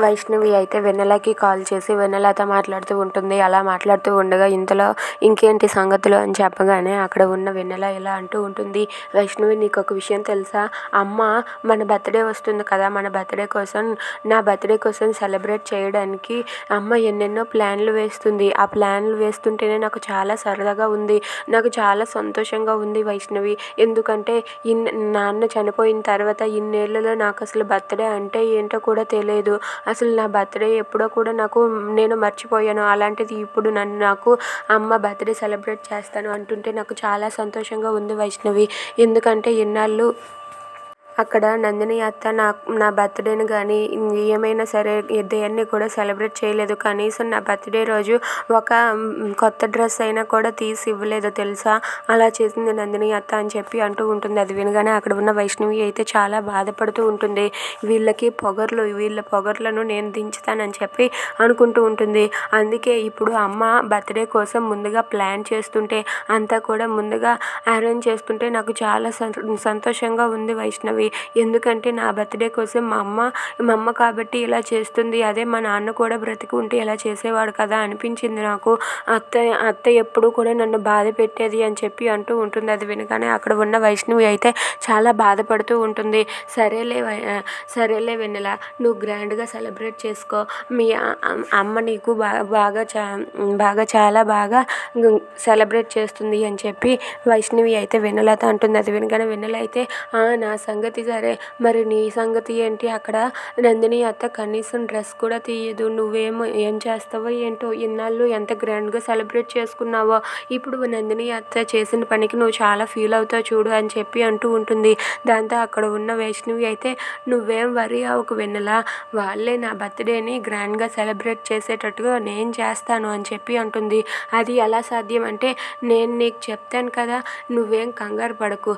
వైష్ణవి అయితే వెన్నెలకి కాల్ చేసి వెన్నెలతో మాట్లాడుతూ ఉంటుంది. అలా మాట్లాడుతూ ఉండగా ఇంతలో ఇంకేంటి సంగతులు అని చెప్పగానే అక్కడ ఉన్న వెన్నెల ఇలా అంటూ ఉంటుంది, వైష్ణవి నీకు ఒక విషయం తెలుసా, అమ్మ మన బర్త్డే వస్తుంది కదా, మన బర్త్డే కోసం నా బర్త్డే కోసం సెలబ్రేట్ చేయడానికి అమ్మ ఎన్నెన్నో ప్లాన్లు వేస్తుంది. ఆ ప్లాన్లు వేస్తుంటేనే నాకు చాలా సరదాగా ఉంది, నాకు చాలా సంతోషంగా ఉంది వైష్ణవి. ఎందుకంటే నాన్న చనిపోయిన తర్వాత ఇన్నేళ్లలో నాకు అసలు బర్త్డే అంటే ఏంటో కూడా తెలియదు. అసలు నా బర్త్డే ఎప్పుడో కూడా నేను మర్చిపోయాను. అలాంటిది ఇప్పుడు నాకు అమ్మ బర్త్డే సెలబ్రేట్ చేస్తాను అంటుంటే నాకు చాలా సంతోషంగా ఉంది వైష్ణవి. ఎందుకంటే ఇన్నాళ్ళు అక్కడ నందిని అత్త నా బర్త్డేని కానీ ఏమైనా సరే దేన్ని కూడా సెలబ్రేట్ చేయలేదు. కనీసం నా బర్త్డే రోజు ఒక కొత్త డ్రెస్ అయినా కూడా తీసి ఇవ్వలేదు తెలుసా, అలా చేసింది నందిని అత్త అని చెప్పి అంటూ ఉంటుంది. అది వినగానే అక్కడ ఉన్న వైష్ణవి అయితే చాలా బాధపడుతూ ఉంటుంది. వీళ్ళ పొగర్లను నేను దించుతానని చెప్పి అనుకుంటూ ఉంటుంది. అందుకే ఇప్పుడు అమ్మ బర్త్డే కోసం ముందుగా ప్లాన్ చేస్తుంటే, అంతా కూడా ముందుగా అరేంజ్ చేస్తుంటే నాకు చాలా సంతోషంగా ఉంది వైష్ణవి. ఎందుకంటే నా బర్త్డే కోసం మా అమ్మ కాబట్టి ఇలా చేస్తుంది. అదే మా నాన్న కూడా బ్రతికి ఉంటే ఇలా చేసేవాడు కదా అనిపించింది నాకు. అత్త ఎప్పుడు కూడా నన్ను బాధ పెట్టేది అని చెప్పి అంటూ ఉంటుంది. అది వినగానే అక్కడ ఉన్న వైష్ణవి అయితే చాలా బాధపడుతూ ఉంటుంది. సరేలే వెన్నెల, నువ్వు గ్రాండ్గా సెలబ్రేట్ చేసుకో, మీ అమ్మ నీకు చాలా బాగా సెలబ్రేట్ చేస్తుంది అని చెప్పి వైష్ణవి అయితే వెన్నెలతో అంటుంది. అది వినగానే వెన్నెల అయితే నా సంగతి సరే, మరి నీ సంగతి ఏంటి, అక్కడ నందిని అత్త కనీసం డ్రెస్ కూడా తీయదు, ఏం చేస్తావో ఏంటో, ఇన్నాళ్ళు ఎంత గ్రాండ్గా సెలబ్రేట్ చేసుకున్నావో, ఇప్పుడు నందిని అత్త చేసిన పనికి నువ్వు చాలా ఫీల్ అవుతావు చూడు అని చెప్పి అంటూ ఉంటుంది. దాంతో అక్కడ ఉన్న వైష్ణవి అయితే నువ్వేం వరీ అవ్వకు వెన్నెల, వాళ్ళే నా బర్త్డేని గ్రాండ్గా సెలబ్రేట్ చేసేటట్టుగా నేను చేస్తాను అని చెప్పి అంటుంది. అది ఎలా సాధ్యం అంటే, నేను నీకు చెప్తాను కదా, నువ్వేం కంగారు పడకు,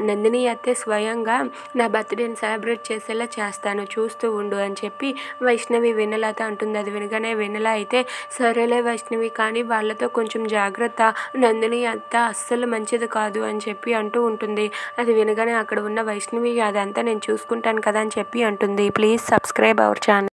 నందిని అత్తే స్వయంగా నా బర్త్డేని సెలబ్రేట్ చేసేలా చేస్తాను, చూస్తూ ఉండు అని చెప్పి వైష్ణవి వెన్నెలతో అంటుంది. అది వినగానే వెన్నెల అయితే సరేలే వైష్ణవి, కానీ వాళ్ళతో కొంచెం జాగ్రత్త, నందిని అత్త అస్సలు మంచిది కాదు అని చెప్పి అంటూ ఉంటుంది. అది వినగానే అక్కడ ఉన్న వైష్ణవి అదంతా నేను చూసుకుంటాను కదా అని చెప్పి అంటుంది. Please subscribe our channel.